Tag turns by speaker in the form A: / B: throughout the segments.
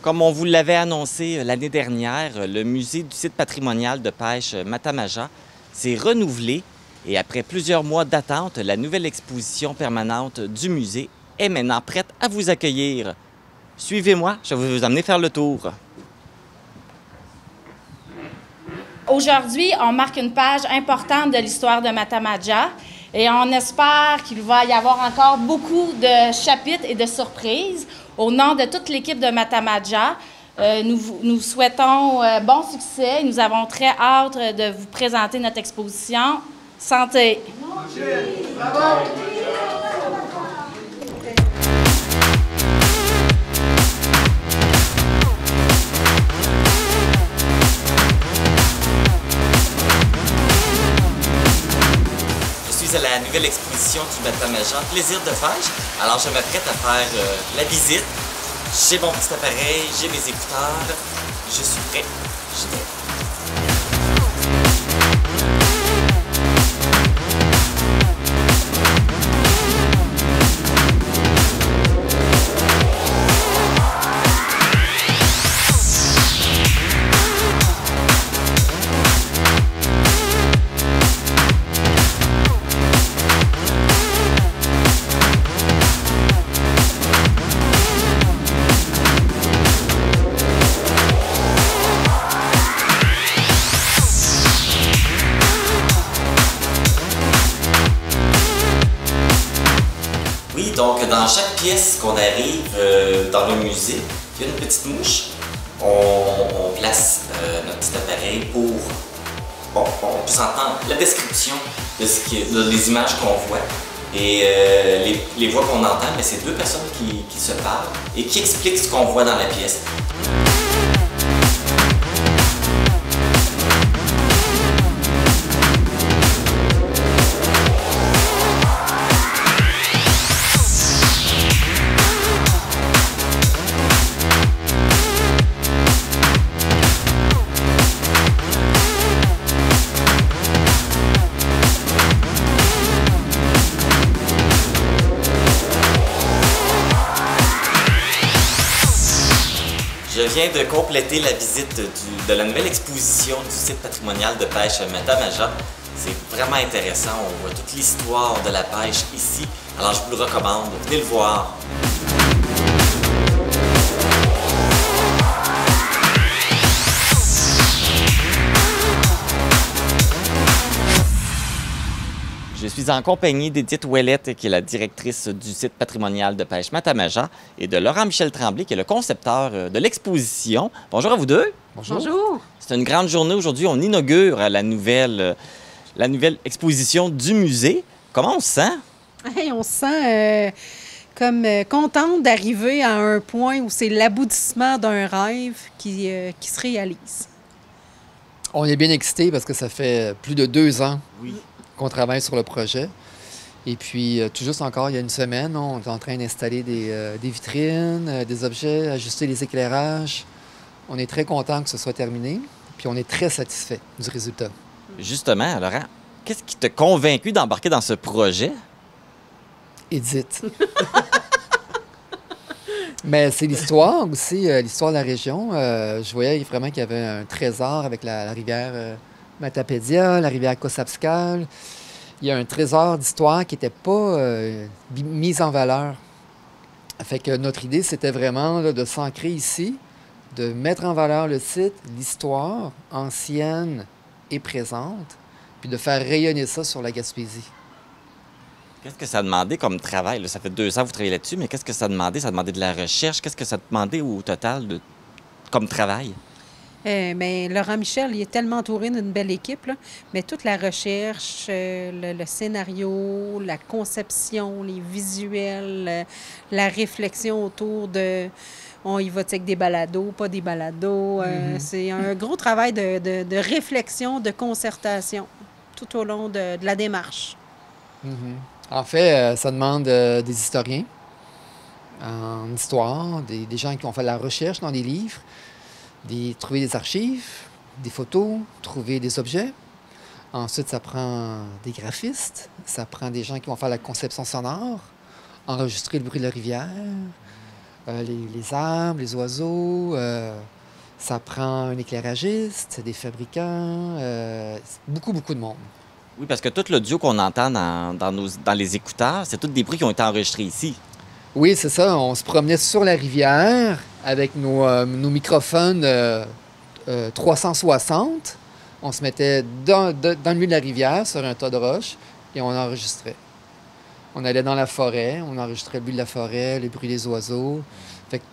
A: Comme on vous l'avait annoncé l'année dernière, le musée du site patrimonial de pêche Matamaja s'est renouvelé et après plusieurs mois d'attente, la nouvelle exposition permanente du musée est maintenant prête à vous accueillir. Suivez-moi, je vais vous amener faire le tour.
B: Aujourd'hui, on marque une page importante de l'histoire de Matamaja et on espère qu'il va y avoir encore beaucoup de chapitres et de surprises. Au nom de toute l'équipe de Matamaja, nous souhaitons bon succès. Nous avons très hâte de vous présenter notre exposition. Santé! Bravo!
A: À la nouvelle exposition du Matamaja, Plaisir de pêche. Alors, je m'apprête à faire la visite. J'ai mon petit appareil, j'ai mes écouteurs. Je suis prêt. J'y vais. Donc, dans chaque pièce qu'on arrive dans le musée, il y a une petite mouche. On place notre petit appareil pour on puisse entendre la description de les images qu'on voit. Et les voix qu'on entend, c'est deux personnes qui se parlent et qui expliquent ce qu'on voit dans la pièce. Je viens de compléter la visite de la nouvelle exposition du site patrimonial de pêche Matamaja. C'est vraiment intéressant, on voit toute l'histoire de la pêche ici. Alors je vous le recommande, venez le voir. Je suis en compagnie d'Édith Ouellette, qui est la directrice du site patrimonial de pêche Matamaja, et de Laurent-Michel Tremblay, qui est le concepteur de l'exposition. Bonjour à vous deux.
C: Bonjour. Bonjour.
A: C'est une grande journée aujourd'hui. On inaugure la nouvelle exposition du musée. Comment on se sent?
C: Hey, on se sent comme contente d'arriver à un point où c'est l'aboutissement d'un rêve qui se réalise.
D: On est bien excités parce que ça fait plus de 2 ans.
A: Oui.
D: Qu'on travaille sur le projet. Et puis, tout juste encore, il y a une semaine, on est en train d'installer des vitrines, des objets, ajuster les éclairages. On est très content que ce soit terminé. Puis, on est très satisfait du résultat.
A: Justement, Laurent, qu'est-ce qui t'a convaincu d'embarquer dans ce projet?
D: Edith. Mais c'est l'histoire aussi, l'histoire de la région. Je voyais vraiment qu'il y avait un trésor avec la rivière Matapédia, la rivière Kosapskal. Il y a un trésor d'histoire qui n'était pas mis en valeur. Fait que notre idée, c'était vraiment là, de s'ancrer ici, de mettre en valeur le site, l'histoire ancienne et présente, puis de faire rayonner ça sur la Gaspésie.
A: Qu'est-ce que ça a demandé comme travail? Là, ça fait 2 ans que vous travaillez là-dessus, mais qu'est-ce que ça a demandé? Ça a demandé de la recherche. Qu'est-ce que ça a demandé au total comme travail?
C: Mais Laurent Michel, il est tellement entouré d'une belle équipe, là. Mais toute la recherche, le scénario, la conception, les visuels, la réflexion autour de on y va avec des balados, pas des balados. C'est un gros travail de réflexion, de concertation tout au long de la démarche.
D: En fait, ça demande des historiens en histoire, des gens qui ont fait de la recherche dans des livres, trouver des archives, des photos, trouver des objets. Ensuite, ça prend des graphistes, ça prend des gens qui vont faire la conception sonore, enregistrer le bruit de la rivière, les arbres, les oiseaux. Ça prend un éclairagiste, des fabricants, beaucoup, beaucoup de monde.
A: Oui, parce que tout l'audio qu'on entend dans les écouteurs, c'est tous des bruits qui ont été enregistrés ici.
D: Oui, c'est ça. On se promenait sur la rivière avec nos microphones 360. On se mettait dans le milieu de la rivière, sur un tas de roches, et on enregistrait. On allait dans la forêt, on enregistrait le bruit de la forêt, les bruits des oiseaux. Fait que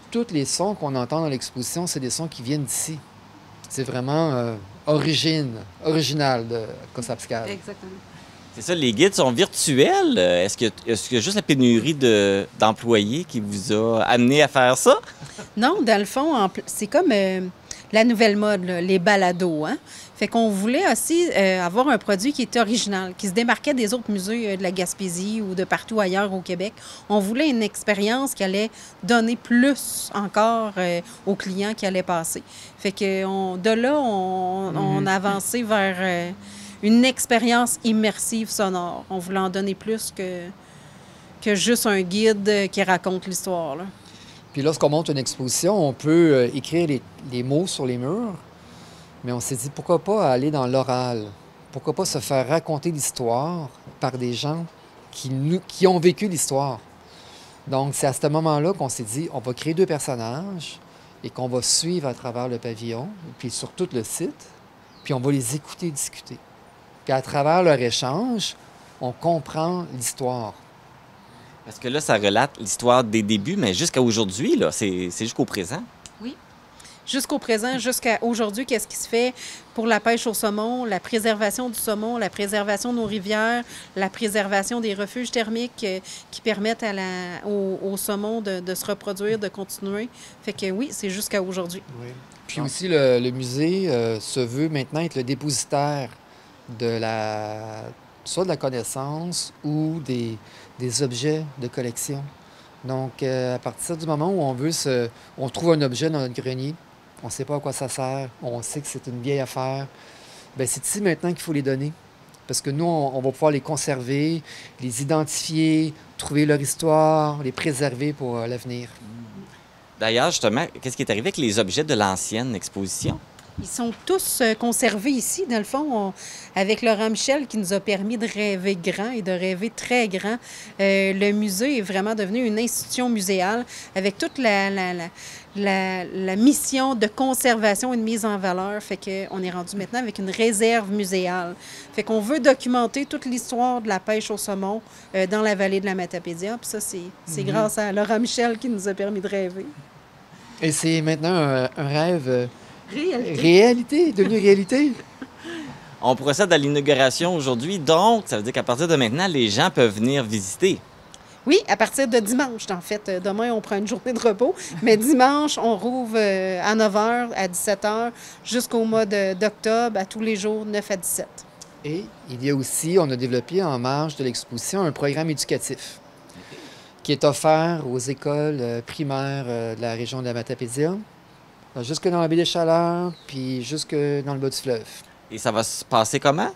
D: tous les sons qu'on entend dans l'exposition, c'est des sons qui viennent d'ici. C'est vraiment original de Cossapscal.
C: Exactement.
A: C'est ça, les guides sont virtuels. Est-ce qu'il y a juste la pénurie d'employés qui vous a amené à faire ça?
C: Non, dans le fond, c'est comme la nouvelle mode, là, les balados. Hein? Fait qu'on voulait aussi avoir un produit qui était original, qui se démarquait des autres musées de la Gaspésie ou de partout ailleurs au Québec. On voulait une expérience qui allait donner plus encore aux clients qui allaient passer. Fait que de là, on a avancé vers une expérience immersive sonore. On voulait en donner plus que juste un guide qui raconte l'histoire, là.
D: Puis lorsqu'on monte une exposition, on peut écrire les mots sur les murs, mais on s'est dit pourquoi pas aller dans l'oral? Pourquoi pas se faire raconter l'histoire par des gens qui ont vécu l'histoire? Donc c'est à ce moment-là qu'on s'est dit on va créer 2 personnages et qu'on va suivre à travers le pavillon, puis sur tout le site, puis on va les écouter discuter. Puis à travers leur échange, on comprend l'histoire.
A: Parce que là, ça relate l'histoire des débuts, mais jusqu'à aujourd'hui, là, c'est jusqu'au présent.
C: Oui. Jusqu'au présent, jusqu'à aujourd'hui, qu'est-ce qui se fait pour la pêche au saumon, la préservation du saumon, la préservation de nos rivières, la préservation des refuges thermiques qui permettent au saumon de se reproduire, de continuer. Fait que oui, c'est jusqu'à aujourd'hui.
D: Oui. Puis aussi, le musée se veut maintenant être le dépositaire soit de la connaissance ou des objets de collection. Donc, à partir du moment où on trouve un objet dans notre grenier, on ne sait pas à quoi ça sert, on sait que c'est une vieille affaire, bien, c'est ici maintenant qu'il faut les donner. Parce que nous, on va pouvoir les conserver, les identifier, trouver leur histoire, les préserver pour l'avenir.
A: D'ailleurs, justement, qu'est-ce qui est arrivé avec les objets de l'ancienne exposition?
C: Ils sont tous conservés ici, dans le fond, avec Laurent Michel qui nous a permis de rêver grand et de rêver très grand. Le musée est vraiment devenu une institution muséale avec toute la mission de conservation et de mise en valeur. Fait qu'on est rendu maintenant avec une réserve muséale. Fait qu'on veut documenter toute l'histoire de la pêche au saumon dans la vallée de la Matapédia. Puis ça, c'est grâce à Laurent Michel qui nous a permis de rêver.
D: Et c'est maintenant un rêve... Réalité, devenu réalité.
A: On procède à l'inauguration aujourd'hui, donc ça veut dire qu'à partir de maintenant, les gens peuvent venir visiter.
C: Oui, à partir de dimanche, en fait. Demain, on prend une journée de repos, mais dimanche, on rouvre à 9h, à 17h, jusqu'au mois d'octobre, à tous les jours, 9 à 17.
D: Et il y a aussi, on a développé en marge de l'exposition un programme éducatif qui est offert aux écoles primaires de la région de la Matapédia, jusque dans la baie des Chaleurs, puis jusque dans le bas du fleuve.
A: Et ça va se passer comment?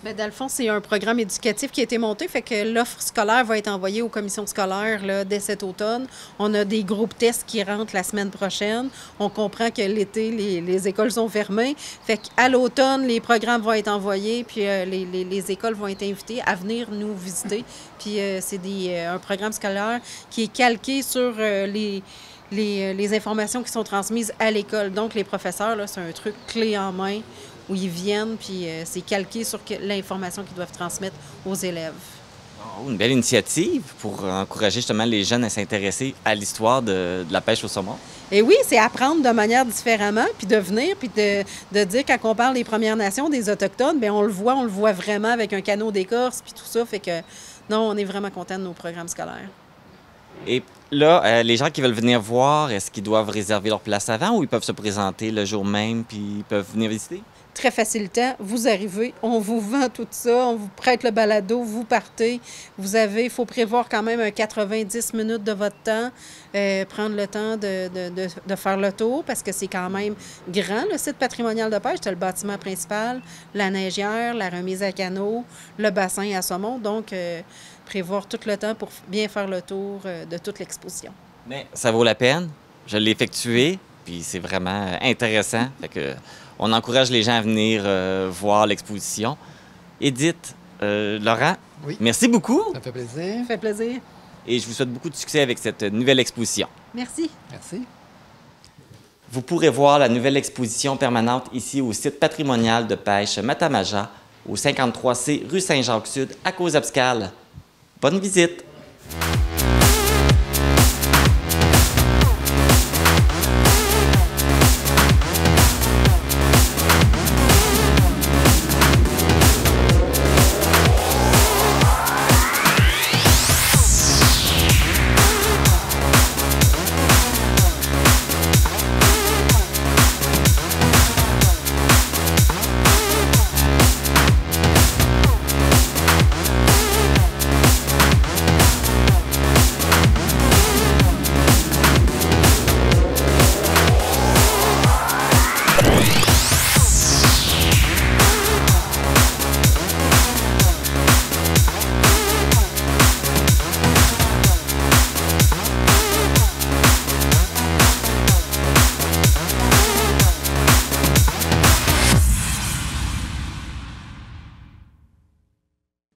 C: Bien, dans le fond, c'est un programme éducatif qui a été monté, fait que l'offre scolaire va être envoyée aux commissions scolaires là, dès cet automne. On a des groupes tests qui rentrent la semaine prochaine. On comprend que l'été, les écoles sont fermées. Fait qu'à l'automne, les programmes vont être envoyés, puis les écoles vont être invitées à venir nous visiter. Puis c'est un programme scolaire qui est calqué sur les informations qui sont transmises à l'école. Donc, les professeurs, là, c'est un truc clé en main où ils viennent, puis c'est calqué sur l'information qu'ils doivent transmettre aux élèves.
A: Oh, une belle initiative pour encourager justement les jeunes à s'intéresser à l'histoire de la pêche au saumon.
C: Et oui, c'est apprendre de manière différemment, puis de venir, puis de dire, quand on parle des Premières Nations, des Autochtones, bien on le voit vraiment avec un canot d'écorce, puis tout ça, fait que non, on est vraiment contents de nos programmes scolaires.
A: Et là, les gens qui veulent venir voir, est-ce qu'ils doivent réserver leur place avant ou ils peuvent se présenter le jour même puis ils peuvent venir visiter?
C: Très facilitant. Vous arrivez, on vous vend tout ça, on vous prête le balado, vous partez. Il faut prévoir quand même un 90 minutes de votre temps, prendre le temps de faire le tour parce que c'est quand même grand, le site patrimonial de pêche. Tu as le bâtiment principal, la neigière, la remise à canot, le bassin à saumon. Donc, prévoir tout le temps pour bien faire le tour de toute l'exposition.
A: Mais ça vaut la peine. Je l'ai effectué, puis c'est vraiment intéressant. Fait que on encourage les gens à venir voir l'exposition. Édith, Laurent,
D: Oui.
A: merci beaucoup.
D: Ça me fait plaisir.
C: Ça fait plaisir.
A: Et je vous souhaite beaucoup de succès avec cette nouvelle exposition.
C: Merci.
D: Merci.
A: Vous pourrez voir la nouvelle exposition permanente ici au site patrimonial de pêche Matamaja, au 53C rue Saint-Jacques-Sud, à Causapscal. Bonne visite!